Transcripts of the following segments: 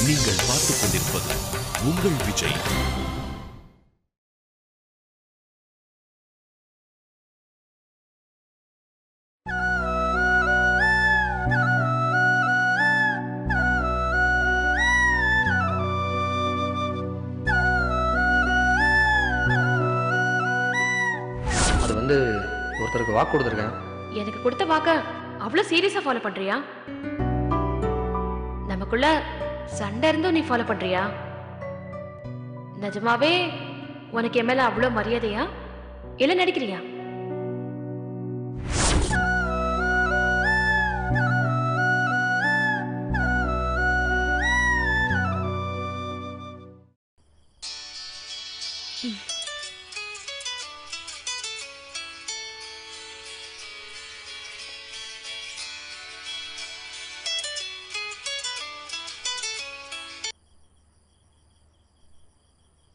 நீங்கள் பார்த்துக் கொண்டிருப்பது உங்கள் விஜய். அது ஒருத்தருக்கு வாக்கு கொடுத்துருக்கேன். எனக்கு கொடுத்த வாக்க அவ்வளவு சீரியஸா ஃபாலோ பண்றியா? நமக்குள்ள சண்டை இருந்தும் நீ ஃபாலோ பண்றியா? நிஜமாவே உனக்கு என் மேல அவ்வளவு மரியாதையா இல்ல நடிக்கிறியா?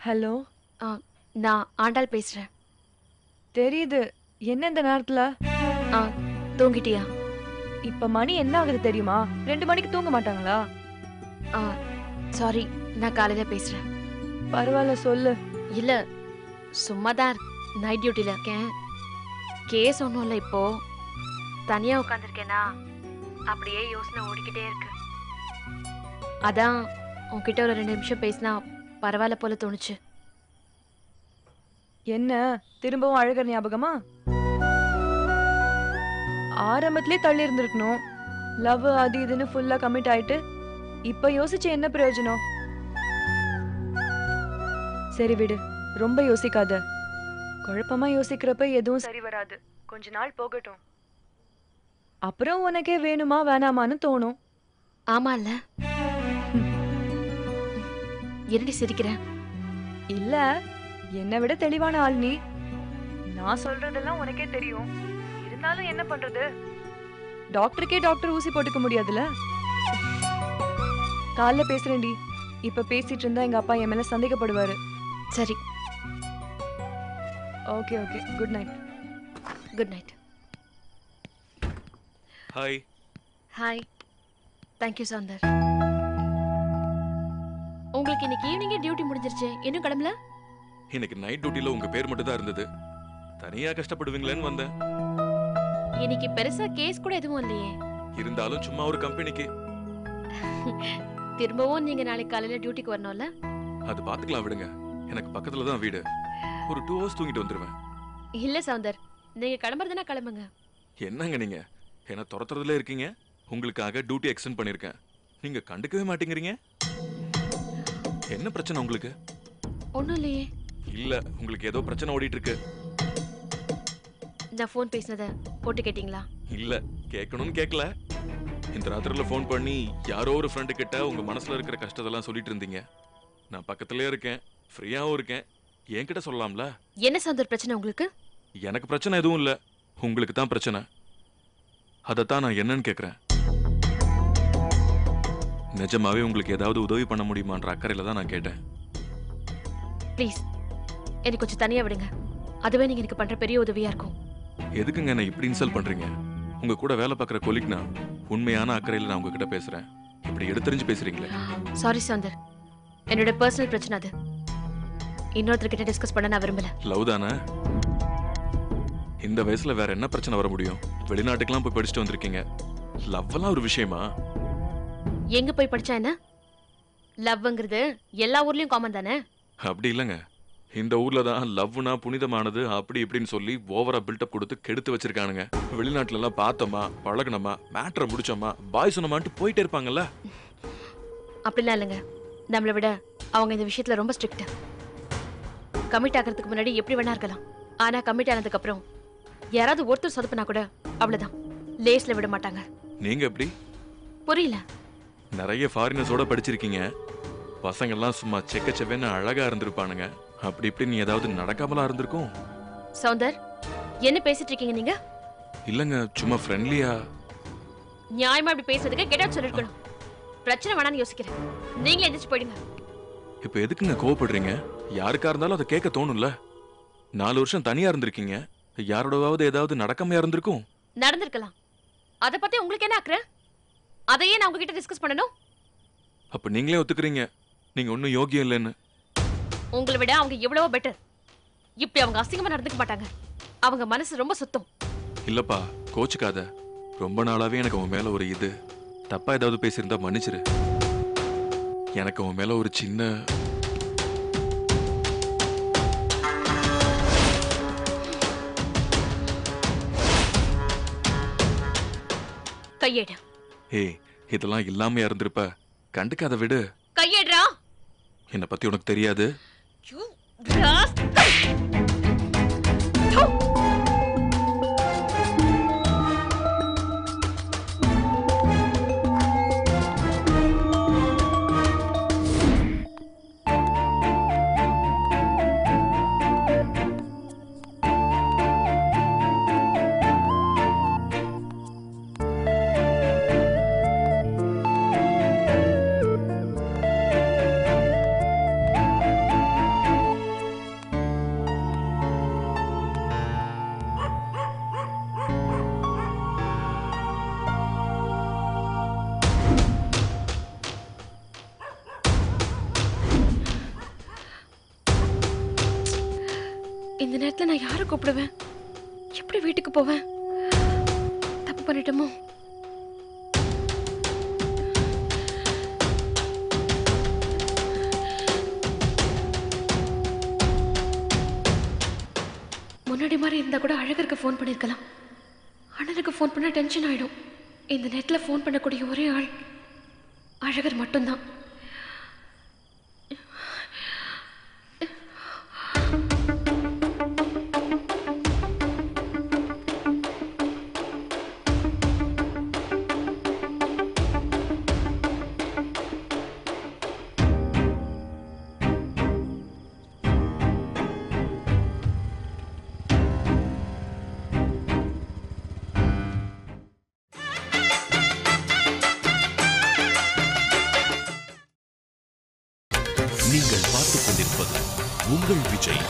ஹலோ, நான் ஆண்டாள் பேசுறேன். தெரியுது. என்ன இந்த நேரத்துல? தூங்கிட்டியா? இப்ப மணி என்ன ஆகுது தெரியுமா? 2 மணிக்கு தூங்க மாட்டாங்களா? சாரி, நான் காலையில பேசுறேன். பரவாயில்ல, சொல்லு. இல்ல, சும்மாதான் நைட் டியூட்டில இருக்கேன். கேஸ் ஒன்றும் இல்லை. இப்போ தனியா உட்காந்துருக்கேனா, அப்படியே யோசனை ஓடிக்கிட்டே இருக்கு. அதான் உன்கிட்ட ஒரு 2 நிமிஷம் பேசினா பரவாயில்ல போல தோணுச்சு. என்ன திரும்பவும் அழகர் ஞாபகமா? ஆரம்பத்திலே தள்ளி இருந்திருக்கணும். லவ் அது இதுன்னு ஃபுல்லா கமிட் ஆயிட்டு இப்ப யோசிச்சு என்ன பிரயோஜனம்? சரி விடு, ரொம்ப யோசிக்காத. குழப்பமா யோசிக்கிறப்ப எதுவும் சரி வராது. கொஞ்ச நாள் போகட்டும், அப்புறம் உனக்கே வேணுமா வேணாமான்னு தோணும். ஆமால. என்னடி சிரிக்கிற? இல்ல, என்னை விட தெளிவான ஆள் நீ. நான் சொல்றதெல்லாம் உனக்கே தெரியும். இருந்தாலும் என்ன பண்றது? டாக்டருக்கே டாக்டர் ஊசி போட்டுக்க முடியாதுல. காலைல பேசுறேன்டி. இப்ப பேசிட்டு இருந்தா எங்க அப்பா என் மேல சந்தேகப்படுவாரு. சரி, okay okay. Good night. Good night. Hi. Hi. Thank you Soundar. உங்களுக்கு இன்னைக்கு ஈவினிங்கே டியூட்டி முடிஞ்சிருச்சு, இன்னும் கிளம்பல? இன்னைக்கு நைட் டியூட்டில உங்க பேர் மட்டும் தான் இருந்தது. தனியா கஷ்டப்படுவீங்களேன்னு வந்தேன். இன்னைக்கு பெருசா கேஸ் கூட எதுவும் இல்லையே. இருந்தாலும் சும்மா ஒரு கம்பெனிக்கு. திரும்பவும் நீங்க நாளைக்கு காலையில டியூட்டிக்கு வரணும்ல? அது பாத்துக்கலாம், விடுங்க. எனக்கு பக்கத்துல தான் வீடு. ஒரு 2 hours தூங்கிட்டு வந்துருவேன். இல்ல சௌந்தர், நீங்க கிளம்புறதுனா கிளம்புங்க. என்னங்க நீங்க என்ன துரத்துறதுல இருக்கீங்க? உங்களுக்காக டியூட்டி எக்ஸ்டெண்ட் பண்ணிருக்கேன். நீங்க கண்டுக்கவே மாட்டேங்கிறீங்க. என்ன பிரச்சனை உங்களுக்கு? ஒண்ணும் இல்லையே. இல்ல, உங்களுக்கு ஏதோ பிரச்சனை ஓடிட்டு இருக்கு. நான் ஃபோன் பேசினதை போட்டு கேட்டீங்களா? இல்ல, கேட்கணும்னு கேட்கல. இந்த ராத்திரில ஃபோன் பண்ணி யாரோ ஒரு ஃப்ரெண்டு கிட்ட உங்க மனசுல இருக்கிற கஷ்டத்தெல்லாம் சொல்லிட்டு இருந்தீங்க. நான் பக்கத்துலயே இருக்கேன், ஃப்ரீயாவும் இருக்கேன். என்கிட்ட சொல்லலாம்ல? என்ன சௌந்தர் பிரச்சனை உங்களுக்கு? எனக்கு பிரச்சனை எதுவும் இல்ல, உங்களுக்கு தான் பிரச்சனை. அதைத்தான் நான் என்னன்னு கேக்குறேன். நிஜமாவே உங்களுக்கு ஏதாவது உதவி பண்ண முடியுமான்ற அக்கறையில தான் நான் கேட்டேன். ப்ளீஸ், எனக்கு கொஞ்சம் தனியா விடுங்க. அதுவே நீங்க எனக்கு பண்ற பெரிய உதவியா இருக்கும். எதுக்குங்க என்ன இப்படி இன்சல்ட் பண்றீங்க? உங்க கூட வேலை பார்க்குற கொலிக்னா உண்மையான அக்கறையில் நான் உங்ககிட்ட பேசுறேன். இப்படி எடுத்தறிஞ்சு பேசுறீங்களே. சாரி சௌந்தர், என்னோட பர்சனல் பிரச்சனை அது. இன்னொருத்தர்கிட்ட டிஸ்கஸ் பண்ண நான் விரும்பல. லவ் தானே? இந்த வயசுல வேற என்ன பிரச்சனை வர முடியும்? வெளிநாட்டுக்கெல்லாம் போய் படிச்சுட்டு வந்திருக்கீங்க. லவ்லாம் ஒரு விஷயமா? எங்க போய் படிச்சா என்ன? லவ்ங்கிறது எல்லா ஊர்லயும் காமன் தானே? அப்படி இல்லைங்க. இந்த ஊர்ல தான் லவ்னா புனிதமானது அப்படி இப்படின்னு சொல்லி ஓவரா பில்டப் கொடுத்து கெடுத்து வச்சிருக்கானுங்க. வெளிநாட்டுல எல்லாம் பார்த்தோமா, பழகணுமா, மேட்ரை முடிச்சோமா, பாய் சொன்னமான்ட்டு போயிட்டே இருப்பாங்கல்ல. அப்படிலாம் இல்லைங்க. நம்மளை விட அவங்க இந்த விஷயத்துல ரொம்ப ஸ்ட்ரிக்ட். கமிட் ஆகிறதுக்கு முன்னாடி எப்படி வேணா இருக்கலாம். ஆனா கமிட் ஆனதுக்கு அப்புறம் யாராவது ஒருத்தர் சொதப்பினா கூட அவ்வளவுதான், லேஸ்ல விட மாட்டாங்க. நீங்க எப்படி? புரியல. நிறைய ஃபாரினர்ஸோட படிச்சிருக்கீங்க. பசங்கள்லாம் சும்மா செக்கச்செவேன்னு அழகா இருந்திருப்பானுங்க. அப்படி இப்படி நீ ஏதாவது நடக்காமலா இருந்திருக்கும். சௌந்தர், என்ன பேசிட்டு இருக்கீங்க நீங்க? இல்லங்க, சும்மா ஃப்ரெண்ட்லியா. நியாயமா இப்படி பேசுறதுக்கு கெட் அவுட் சொல்லிருக்கணும். பிரச்சனை வேணான்னு யோசிக்கிறேன். நீங்களே எந்திரிச்சு போயிடுங்க. இப்ப எதுக்குங்க கோவப்படுறீங்க? யாருக்கா இருந்தாலும் அதை கேட்க தோணும்ல. 4 வருஷம் தனியா இருந்திருக்கீங்க. யாரோடவாவது ஏதாவது நடக்காமையா இருந்திருக்கும். நடந்திருக்கலாம். அதை பத்தி உங்களுக்கு என்ன அக்கறை? அதையே நான் உங்ககிட்ட டிஸ்கஸ் பண்ணணும். அப்ப நீங்களே ஒத்துக்கிறீங்க நீங்க ஒன்னும் யோகியம் இல்லைன்னு. உங்களை விட அவங்க எவ்வளவோ பெட்டர். இப்படி அவங்க அசிங்கமா நடந்துக்க மாட்டாங்க. அவங்க மனசு ரொம்ப சுத்தம். இல்லப்பா கோச்சுக்காத. ரொம்ப நாளாவே எனக்கு உன் மேல ஒரு இது. தப்பா ஏதாவது பேசியிருந்தா மன்னிச்சிரு. எனக்கு உன் மேல ஒரு சின்ன கையேடு. ஏய் இதெல்லாம் இல்லாம இருந்திருப்ப. கண்டுக்காத விடு. கையேடுறா. என்னை பத்தி உனக்கு தெரியாது. You rascal! இந்த நேரத்துல நான் யாரை கூப்பிடுவேன்? எப்படி வீட்டுக்கு போவேன்? தப்பு பண்ணிட்டோமோ? முன்னாடி மாதிரி இருந்தா கூட அழகருக்கு ஃபோன் பண்ணிருக்கலாம். அண்ணனுக்கு ஃபோன் பண்ண டென்ஷன் ஆயிடும். இந்த நேரத்துல ஃபோன் பண்ணக்கூடிய ஒரே ஆள் அழகர் மட்டும்தான். நீங்கள் பார்த்துக் கொண்டிருப்பது உங்கள் விஜய்.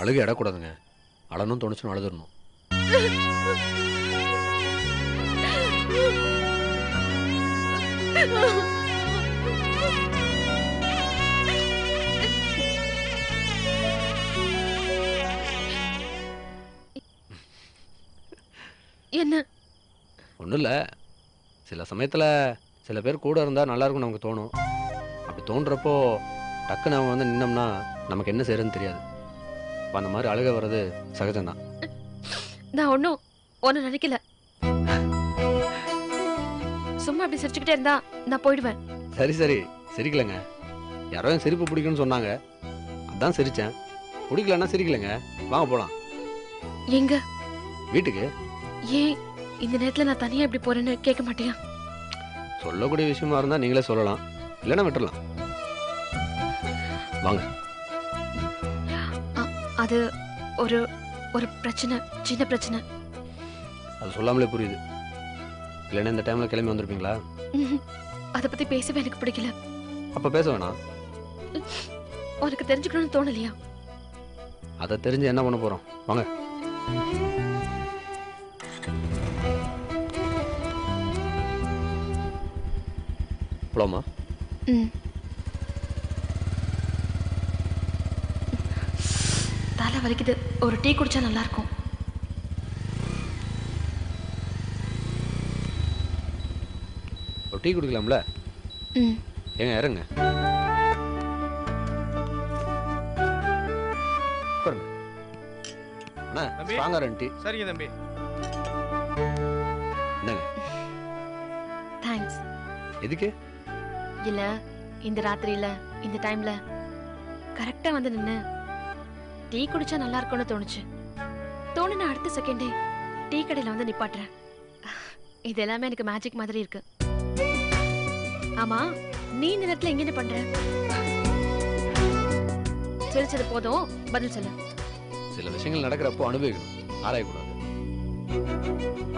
அழுக இடக்கூடாதுங்க. அழனும் தோணுச்சுன்னு அழுதுடணும். என்ன? ஒன்றும் இல்லை, சில சமயத்தில் சில பேர் கூட இருந்தால் நல்லா இருக்கும்னு நமக்கு தோணும். அப்படி தோன்றப்போ டக்குன்னு அவங்க வந்து நின்னோம்னா நமக்கு என்ன செய்யறதுன்னு தெரியாது. அப்போ அந்த மாதிரி அழுக வர்றது சகஜம்தான். நான் ஒன்னும் நினைக்கல. சும்மா அப்படி சிரிச்சுக்கிட்டே இருந்தா நான் போயிடுவேன். சரி சரி, சிரிக்கலைங்க. யாரோ என் சிரிப்பு பிடிக்கும்னு சொன்னாங்க, அதான் சிரிச்சேன். பிடிக்கலன்னா சிரிக்கலைங்க. வாங்க போகலாம். எங்க? வீட்டுக்கு. ஏன் இந்த நேரத்துல நான் தனியா எப்படி போறேன்னு கேட்க மாட்டியா? சொல்லக்கூடிய விஷயமா இருந்தா நீங்களே சொல்லலாம், இல்லைன்னா விட்டுறலாம். வாங்க. அது ஒரு ஒரு பிரச்சனை, சின்ன பிரச்சனை. அது சொல்லாமலே புரியுது. இல்லைன்னா இந்த டைம்ல கிளம்பி வந்திருப்பீங்களா? அதை பத்தி பேசவே எனக்கு பிடிக்கல. அப்ப பேச வேணாம். உனக்கு தெரிஞ்சுக்கணும்னு தோணலையா? அதை தெரிஞ்சு என்ன பண்ண போறோம்? வாங்க. போலாமா? தலை வலிக்குது, ஒரு டீ குடிச்சா நல்லா இருக்கும். ஒரு டீ குடிக்கலாம்ல? ஏங்க இறங்க. ஸ்ட்ராங்கா ரெண்டு டீ. சரிங்க தம்பி. என்னங்க? தேங்க்ஸ். எதுக்கு? இல்ல, இந்த ராத்திரியில இந்த டைம்ல கரெக்டா வந்து நின்னு டீ குடிச்சா நல்லா இருக்கும்னு தோணுச்சு. தோணுன அடுத்த செகண்டே டீ கடையில வந்து நிப்பாட்டுறேன். இது எல்லாமே எனக்கு மேஜிக் மாதிரி இருக்கு. ஆமா, நீ இந்த நேரத்துல எங்க என்ன பண்ற? சிரிச்சது போதும், பதில் சொல்லு. சில விஷயங்கள் நடக்கிறப்போ அனுபவிக்கணும், ஆராயக்கூடாது.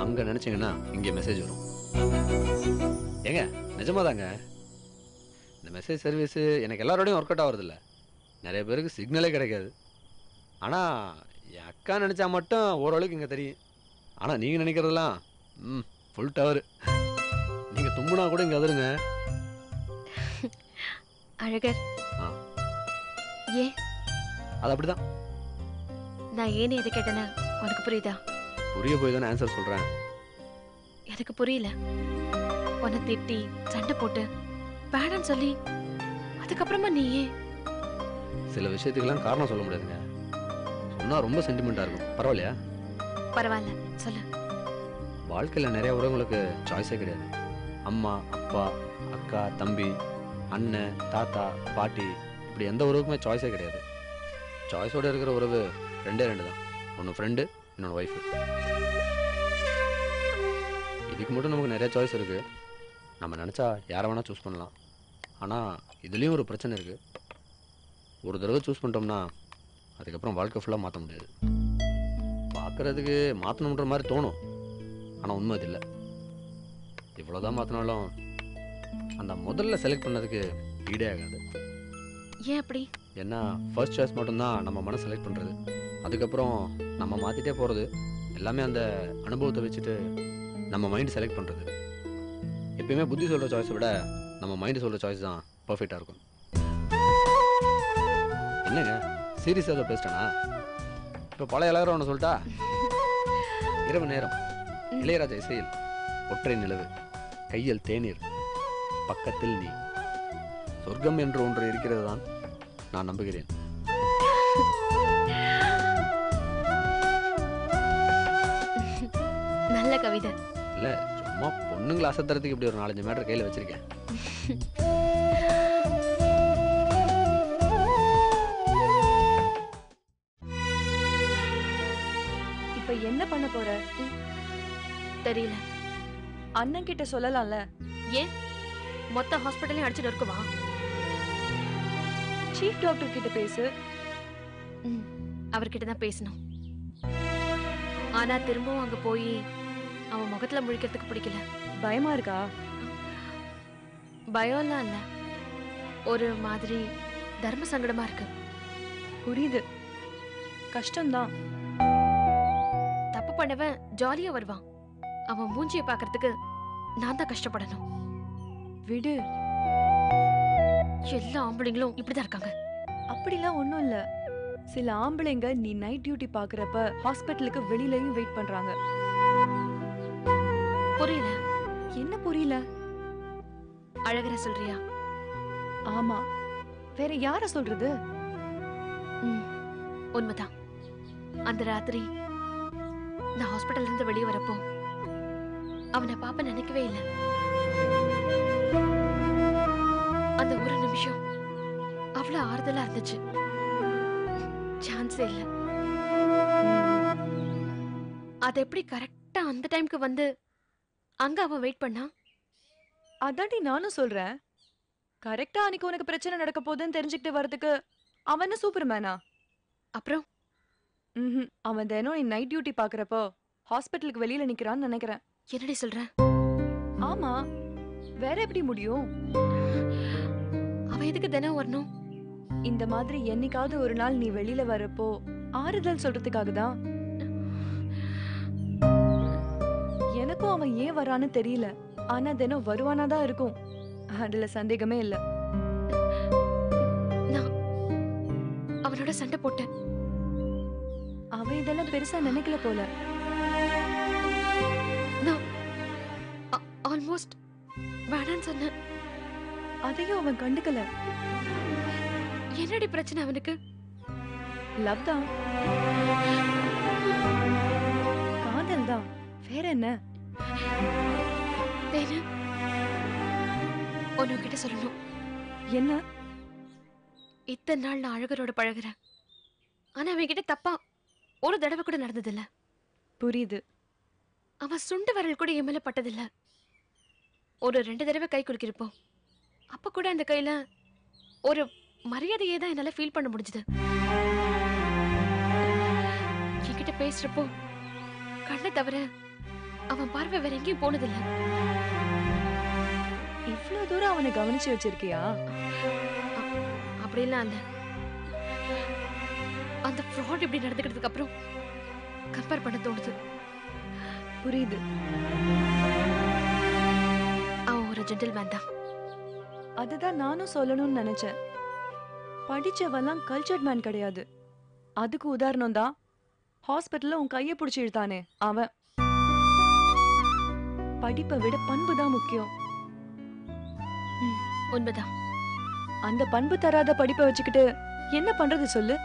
அங்க நினைச்சீங்கன்னா இங்கே மெசேஜ் வரும். ஏங்க நிஜமாதாங்க, இந்த மெசேஜ் சர்வீஸ் எனக்கு எல்லாரோடையும் ஒர்க் அவுட் ஆகுறதில்ல. நிறைய பேருக்கு சிக்னலே கிடைக்காது. ஆனால் என் அக்கா நினச்சா மட்டும் ஓரளவுக்கு இங்கே தெரியும். ஆனால் நீங்கள் நினைக்கிறதெல்லாம் ஃபுல் டவர். நீங்கள் தும்புனா கூட இங்கே அதிருங்க. அழகர், ஆ. ஏன் அது அப்படிதான். நான் ஏன்னு எதை கேட்டேன்னு உனக்கு புரியுதா? புரிய போய் தானே ஆன்சர் சொல்கிறேன். எனக்கு புரியல. உன்னை திட்டி சண்டை போட்டு வேடான்னு சொல்லி அதுக்கப்புறமா நீ ஏன்? சில விஷயத்துக்கெல்லாம் காரணம் சொல்ல முடியாதுங்க. சொன்னால் ரொம்ப சென்டிமெண்ட்டாக இருக்கும். பரவாயில்லையா? பரவாயில்ல, சொல்லு. வாழ்க்கையில் நிறைய உறவுங்களுக்கு சாய்ஸே கிடையாது. அம்மா, அப்பா, அக்கா, தம்பி, அண்ணன், தாத்தா, பாட்டி, இப்படி எந்த உறவுக்குமே சாய்ஸே கிடையாது. சாய்ஸோடு இருக்கிற உறவு ரெண்டே ரெண்டு தான். ஒன்று ஃப்ரெண்டு, இன்னொன்று ஒய்ஃபு. இதுக்கு மட்டும் நமக்கு நிறைய சாய்ஸ் இருக்குது. நம்ம நினச்சா யாரை வேணால் சூஸ் பண்ணலாம். ஆனால் இதுலேயும் ஒரு பிரச்சனை இருக்குது. ஒரு தடவை சூஸ் பண்ணிட்டோம்னா அதுக்கப்புறம் வாழ்க்கை ஃபுல்லாக மாற்ற முடியாது. பார்க்குறதுக்கு மாற்றணுன்ற மாதிரி தோணும், ஆனால் உண்மை அது இல்லை. இவ்வளோதான் மாற்றினாலும் அந்த முதல்ல செலக்ட் பண்ணதுக்கு ஈடே ஆகாது. ஏன் அப்படி? ஏன்னா ஃபர்ஸ்ட் சாய்ஸ் மட்டும்தான் நம்ம மனசு செலக்ட் பண்ணுறது. அதுக்கப்புறம் நம்ம மாற்றிட்டே போகிறது எல்லாமே அந்த அனுபவத்தை வச்சுட்டு நம்ம மைண்டு செலக்ட் பண்ணுறது. எப்பயுமே புத்தி சொல்கிற சாய்ஸை விட நம்ம மைண்டு சொல்கிற சாய்ஸ் தான் பர்ஃபெக்டாக இருக்கும். என்னங்க சீரியஸாக அதை பேசிட்டேனா? இப்போ பழைய எல்லாரும் ஒன்று சொல்லிட்டா? இரவு நேரம், இளையராஜா இசையில் ஒற்றை நிலவு, கையில் தேநீர், பக்கத்தில் நீ, சொர்க்கம் என்று ஒன்று இருக்கிறது தான் நான் நம்புகிறேன். நல்ல கவிதை இல்லை, சும்மா பொண்ணுங்களை அசத்துறதுக்கு இப்படி ஒரு 4-5 மீட்டர் கையில் வச்சிருக்கேன். இப்ப என்ன பண்ண போற? தெரியல. அண்ணன் கிட்ட சொல்லலாம்ல. ஏன் மொத்த ஹாஸ்பிட்டலையும் அடிச்சுட்டு இருக்குவா? சீஃப் டாக்டர் கிட்ட பேசு. அவர்கிட்ட தான் பேசணும். ஆனா திரும்பவும் அங்க போய் அவன் முகத்துல முழிக்கிறதுக்கு பிடிக்கல. பயமா இருக்கா? பயம்லாம் இல்ல, ஒரு மாதிரி தர்ம சங்கடமா இருக்கு. புரியுது, கஷ்டம்தான். தப்பு பண்ணவன் ஜாலியா வருவான். அவன் மூஞ்சிய பாக்குறதுக்கு நான் தான் கஷ்டப்படணும். விடு, எல்லா ஆம்பளைங்களும் இப்படிதான் இருக்காங்க. அப்படிலாம் ஒண்ணும் இல்ல. சில ஆம்பளைங்க நீ நைட் டியூட்டி பாக்குறப்ப ஹாஸ்பிட்டலுக்கு வெளியிலயும் வெயிட் பண்றாங்க. புரியல. என்ன புரியல? அழகர சொல்றியா? ஆமா, வேற யார சொல்றது? உண்மைதான். அந்த ராத்திரி நான் ஹாஸ்பிட்டல்ல இருந்து வெளியே வரப்போ அவனை பாப்ப நினைக்கவே இல்லை. அந்த ஒரு நிமிஷம் அவ்வளவு ஆறுதலா இருந்துச்சு. சான்ஸே இல்ல. அது எப்படி கரெக்டா அந்த டைம்க்கு வந்து அங்க அவன் வெயிட் பண்ணா? அதாண்டி நானும் சொல்றேன். கரெக்டா அன்னைக்கு உனக்கு பிரச்சனை நடக்க போகுதுன்னு தெரிஞ்சுக்கிட்டு வரதுக்கு அவன் சூப்பர்மேனா? அப்புறம் அவன் தினம் நீ நைட் டியூட்டி பாக்குறப்போ ஹாஸ்பிட்டலுக்கு வெளியில நிக்கிறான்னு நினைக்கிறேன். என்னடி சொல்ற? ஆமா, வேற எப்படி முடியும்? அவன் எதுக்கு தினம் வரணும்? இந்த மாதிரி என்னைக்காவது ஒரு நாள் நீ வெளியில வரப்போ ஆறுதல் சொல்றதுக்காக தான். எனக்கும் அவன் ஏன் வரான்னு தெரியல. ஆனா தினம் வருவானாதான் இருக்கும், அதுல சந்தேகமே இல்ல. நான் அவனோட சண்டை போட்டேன். அவன் இதெல்லாம் பெருசா நினைக்கல போல. நான் ஆல்மோஸ்ட் வேணான்னு சொன்னேன். அதையும் அவன் கண்டுக்கல. என்னடி பிரச்சனை அவனுக்கு? லவ் தான், காதல் தான், வேற என்ன? தேனு, உன்கிட்ட சொல்லணும். என்ன? இத்தனை நாள் நான் அழகரோட பழகுறேன். ஆனா அவன் கிட்ட தப்பா ஒரு தடவை கூட நடந்ததில்ல. புரியுது. அவன் சுண்டு வரல் கூட என் மேல பட்டதில்ல. ஒரு 2 தடவை கை குலுக்கிருப்போம். அப்ப கூட அந்த கையில ஒரு மரியாதையே தான் என்னால ஃபீல் பண்ண முடிஞ்சது. என்கிட்ட பேசுறப்போ கண்ணை தவிர அவன் பார்வை வேற எங்கேயும் போனதில்லை. இவ்வளவு தூரம் அவனை கவனிச்சு வச்சிருக்கியா? அப்படிலாம் இல்ல. அந்த ஃப்ராட் இப்படி நடந்துக்கிறதுக்கு அப்புறம் கம்பேர் பண்ண தோணுது. புரியுது. அவன் ஒரு ஜென்டில்மேன் தான். அதுதான் நானும் சொல்லணும்னு நினைச்சேன். படிச்சவெல்லாம் கல்ச்சர்ட் மேன் கிடையாது. அதுக்கு உதாரணம் தான் ஹாஸ்பிட்டல்ல உன் கையை பிடிச்சி இழுத்தானே அவன். படிப்பை விட பண்பு தான் முக்கியம். உண்மைதான். அந்த பண்பு தராத படிப்பை வச்சுக்கிட்டு என்ன பண்றது சொல்லு?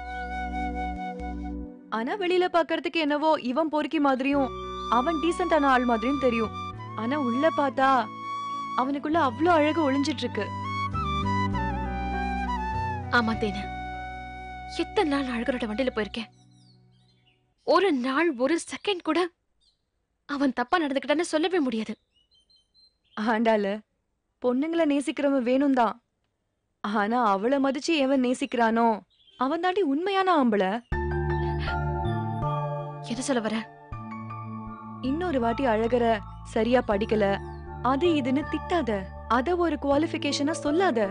ஆனா வெளியில பாக்குறதுக்கு என்னவோ இவன் பொறுக்கி மாதிரியும் அவன் டீசென்டான ஆள் மாதிரியும் தெரியும். ஆனா உள்ள பார்த்தா அவனுக்குள்ள அவ்வளோ அழகு ஒளிஞ்சிட்டு இருக்கு. ஆமா தேனு, எத்தனை நாள் அழகரோட வண்டியில போயிருக்கேன். ஒரு நாள் ஒரு செகண்ட் கூட அவன் தப்பா நடந்துக்கிட்டான்னு சொல்லவே முடியாது. ஆண்டால பொண்ணுங்களை நேசிக்கிறவன் வேணும் தான். ஆனா அவளை மதிச்சு எவன் நேசிக்கிறானோ அவன் தாண்டி உண்மையான ஆம்பளை. என்ன சொல்ல வர? இன்னொரு வாட்டி அழகர சரியா படிக்கல அது இதுன்னு திட்டாத. அத ஒரு குவாலிஃபிகேஷனா சொல்லாத.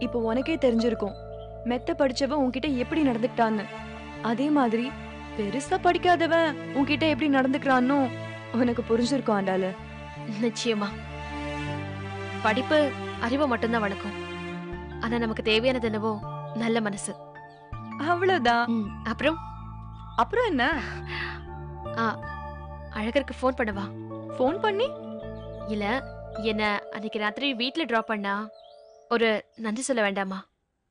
இப்போ உனக்கே தெரிஞ்சிருக்கும் மெத்த படிச்சவன் உன்கிட்ட எப்படி நடந்துக்கிட்டான்னு. அதே மாதிரி பெருசா படிக்காதவன் உன்கிட்ட எப்படி நடந்துக்கிறான்னு உனக்கு புரிஞ்சிருக்கும் ஆண்டால. நிச்சயமா படிப்பு அறிவை மட்டும்தான் வளர்க்கும். ஆனா நமக்கு தேவையானது என்னவோ நல்ல மனசு. அவ்வளவுதான். அப்புறம் அப்புறம் என்ன? அழகருக்கு ஃபோன் பண்ணவா? ஃபோன் பண்ணி? இல்ல, என்ன அன்னைக்கு ராத்திரி வீட்ல டிராப் பண்ணா ஒரு நன்றி சொல்ல வேண்டாமா?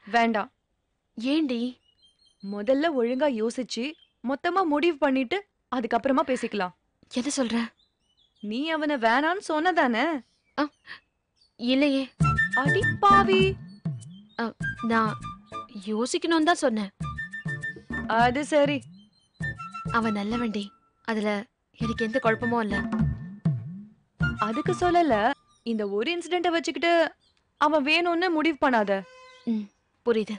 வேண்டாம். ஏண்டி? முதல்ல ஒழுங்கா யோசிச்சு மொத்தமா முடிவு பண்ணிட்டு அதுக்கப்புறமா பேசிக்கலாம். என்ன சொல்ற? நீ அவனை வேணான்னு சொன்னதானே? இல்லையே. அடி பாவி. நான் யோசிக்கணும் தான் சொன்னேன். அது சரி. அவன் நல்ல வண்டி, அதுல எனக்கு எந்த குழப்பமும் இல்ல. அதுக்கு சொல்லல. இந்த ஒரு இன்சிடென்ட வச்சுக்கிட்டு அவன் வேணும்னு முடிவு பண்ணாத. புரியுது.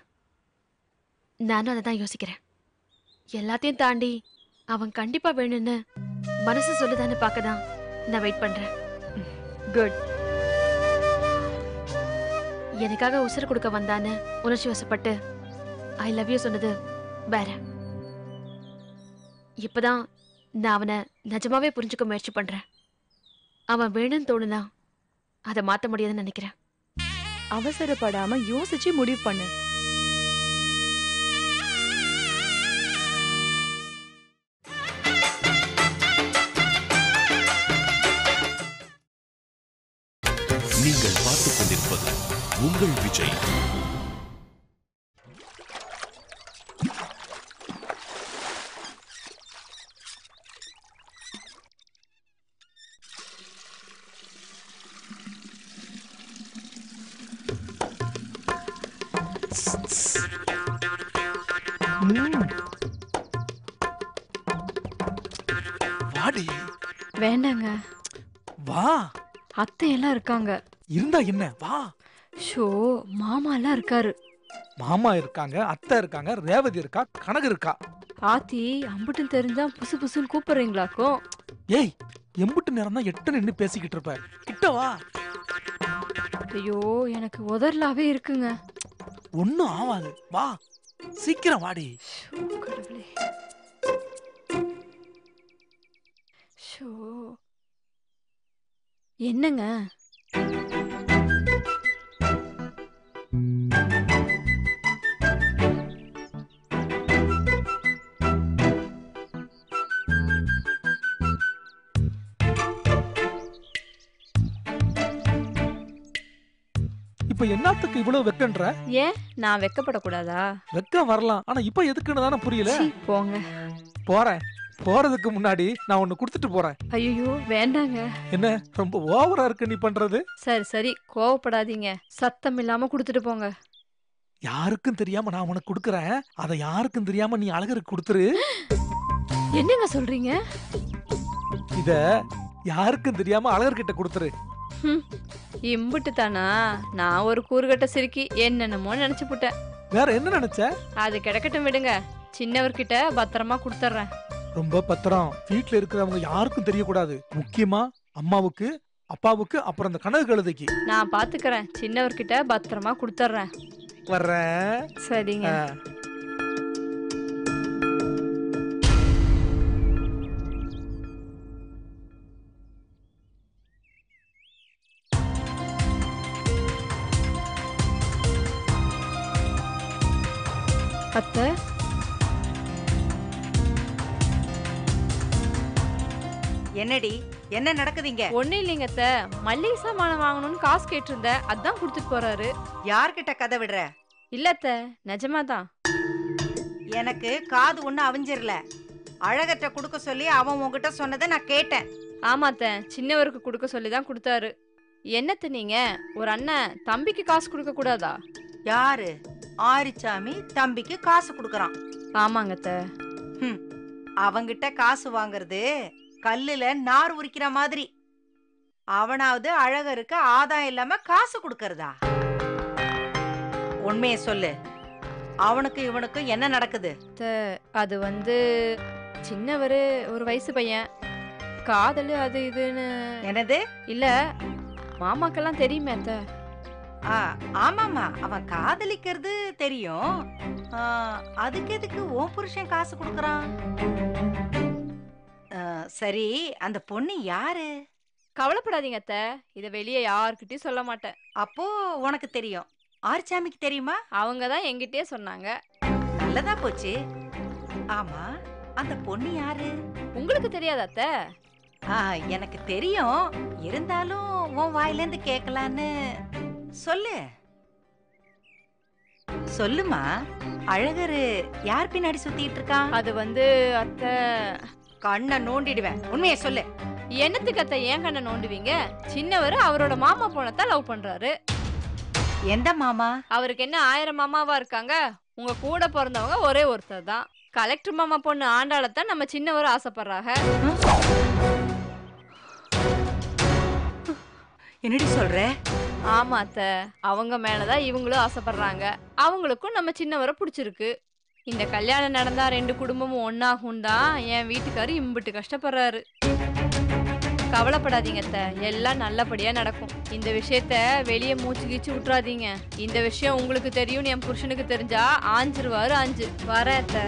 நானும் அதை தான் யோசிக்கிறேன். எல்லாத்தையும் தாண்டி அவன் கண்டிப்பா வேணும்னு மனசு சொல்லுதான்னு பார்க்கதான் நான் வெயிட் பண்றேன். குட். எனக்காக உசுறு கொடுக்க வந்தான்னு உணர்ச்சி வசப்பட்டு ஐ லவ் யூ சொன்னது வேற. இப்பதான் நான் அவனை நிஜமாவே புரிஞ்சுக்க முயற்சி பண்றேன். அவன் வேணும்னு தோணுனா அதை மாத்த முடியாதுன்னு நினைக்கிறேன். அவசரப்படாம யோசிச்சு முடிவு பண்ணு. நீங்கள் பார்த்துக் கொண்டிருப்பது உங்கள் விஜய். வாடி. வேண்டாங்க. வா. அத்தை எல்லாம் இருக்காங்க. இருந்தா என்ன? வா. ஷோ, மாமா எல்லாம் இருக்காரு. மாமா இருக்காங்க, அத்தை இருக்காங்க, ரேவதி இருக்கா, கனகு இருக்கா. ஆத்தி அம்புட்டு தெரிஞ்சா புசு புசுன்னு கூப்பிடுறீங்களாக்கும். ஏய், எம்புட்டு நேரம் தான் எட்டு நின்னு பேசிக்கிட்டு இருப்ப. கிட்ட வா. ஐயோ, எனக்கு உதறலாவே இருக்குங்க. ஒன்னும் ஆவாது. வா, சீக்கிரம் வாடி. ஷோ, கடவுளே. ஷோ, என்னங்க? இப்ப என்னத்துக்கு இவ்வளவு வெக்கன்ற? ஏன் நான் வெக்கப்படக்கூடாதா? வெக்கம் வரலாம், ஆனா இப்ப எதுக்குன்னு தானே புரியல. சீ, போங்க. போறேன். போறதுக்கு முன்னாடி நான் ஒன்னு குடுத்துட்டு போறேன். ஐயோ, வேண்டாங்க. என்ன ரொம்ப ஓவரா இருக்கு நீ பண்றது? சரி சரி, கோவப்படாதீங்க. சத்தம் இல்லாம குடுத்துட்டு போங்க. யாருக்கும் தெரியாம நான் உனக்கு குடுக்கறேன். அத யாருக்கும் தெரியாம நீ அழகருக்கு குடுத்துரு. என்னங்க சொல்றீங்க? இத யாருக்கும் தெரியாம அழகர்கிட்ட குடுத்துரு. இம்புட்டு தானா? நான் ஒரு கூறுகட்ட சிரிக்கி என்னென்னமோ நினைச்சு புட்டேன். வேற என்ன நினைச்ச? அது கிடக்கட்டும் விடுங்க. சின்னவர்கிட்ட பத்திரமா கொடுத்துட்றேன். ரொம்ப பத்திரம். வீட்ல இருக்கிறவங்க யாருக்கும் தெரியக்கூடாது. முக்கியமா அம்மாவுக்கு, அப்பாவுக்கு, அப்புறம் அந்த கனவு கழுதைக்கு. நான் பாத்துக்கறேன். சின்னவர்கிட்ட பத்திரமா கொடுத்துட்றேன். வர்றேன். சரிங்க. அத்தை, என்னடி என்ன நடக்குதுங்க? ஒண்ணும் இல்லைங்க அத்தை. மல்லிகை சாமானம் வாங்கணும்னு காசு கேட்டிருந்தேன். அதான் கொடுத்துட்டு போறாரு. யார்கிட்ட கதை விடுற? இல்ல அத்தை, நிஜமாதான். எனக்கு காது ஒண்ணு அவிஞ்சிரல. அழகற்ற குடுக்க சொல்லி அவன் உன்கிட்ட சொன்னதை நான் கேட்டேன். ஆமா அத்தை, சின்னவருக்கு கொடுக்க சொல்லி தான் கொடுத்தாரு. என்னத்த நீங்க ஒரு அண்ணன் தம்பிக்கு காசு கொடுக்க கூடாதா? யாரு? ஆரிச்சாமி தம்பிக்கு காசு கொடுக்கறான். ஆமாங்க அத்தை. அவங்கிட்ட காசு வாங்குறது கல்லுல நார் உரிக்கிற மாதிரி. அவனாவது அழகருக்கு ஆதாயம் இல்லாம காசு கொடுக்கறதா? உண்மையை சொல்லு. அவனுக்கு இவனுக்கு என்ன நடக்குது? அது வந்து சின்னவரு ஒரு வயசு பையன். காதல் அது இதுன்னு. என்னது? இல்ல மாமாக்கெல்லாம் தெரியுமே அத்தை. ஆமாமா, அவன் காதலிக்கிறது தெரியும். அதுக்கு எதுக்கு உன் புருஷன் காசு கொடுக்கறான்? சரி, அந்த பொண்ணு யாரு? கவலைப்படாதீங்க அத்தை, இத வெளியே யார்கிட்டயும் சொல்ல மாட்டேன். அப்போ உனக்கு தெரியும். ஆரிச்சாமிக்கு தெரியுமா? அவங்க தான் என்கிட்டயே சொன்னாங்க. நல்லதா போச்சு. ஆமா, அந்த பொண்ணு யாரு? உங்களுக்கு தெரியாதா அத்தை? எனக்கு தெரியும். இருந்தாலும் உன் வாயிலேருந்து கேட்கலான்னு. சொல்லு சொல்லுமா. அழகரு யார் பின்னாடி சுத்திட்டு இருக்கான்? அது வந்து அத்தை, கண்ணை நோண்டிடுவேன். உண்மையை சொல்லு. என்னத்துக்கு அத்தை ஏன் கண்ணை நோண்டுவீங்க? சின்னவர் அவரோட மாமா பொண்ணத்தான் லவ் பண்றாரு. எந்த மாமா? அவருக்கு என்ன 1000 மாமாவா இருக்காங்க? உங்க கூட பிறந்தவங்க ஒரே ஒருத்தர் தான். கலெக்டர் மாமா பொண்ணு ஆண்டாளத்தான் நம்ம சின்னவர் ஆசைப்படுறாங்க. என்னடி சொல்ற? ஆமா அத்தை, அவங்க மேலதான் இவங்களும் ஆசைப்படுறாங்க. அவங்களுக்கும் நம்ம சின்னவரை பிடிச்சிருக்கு. இந்த கல்யாணம் நடந்தா 2 குடும்பமும் ஒன்னாகும் தான் என் வீட்டுக்காரு இம்பிட்டு கஷ்டப்படுறாரு. கவலைப்படாதீங்க அத்தை, எல்லாம் நல்லபடியா நடக்கும். இந்த விஷயத்த வெளியே மூச்சு கீச்சு விட்டுறாதீங்க. இந்த விஷயம் உங்களுக்கு தெரியும், என் புருஷனுக்கு தெரிஞ்சா ஆஞ்சிருவாரு. 5 வர அத்தை.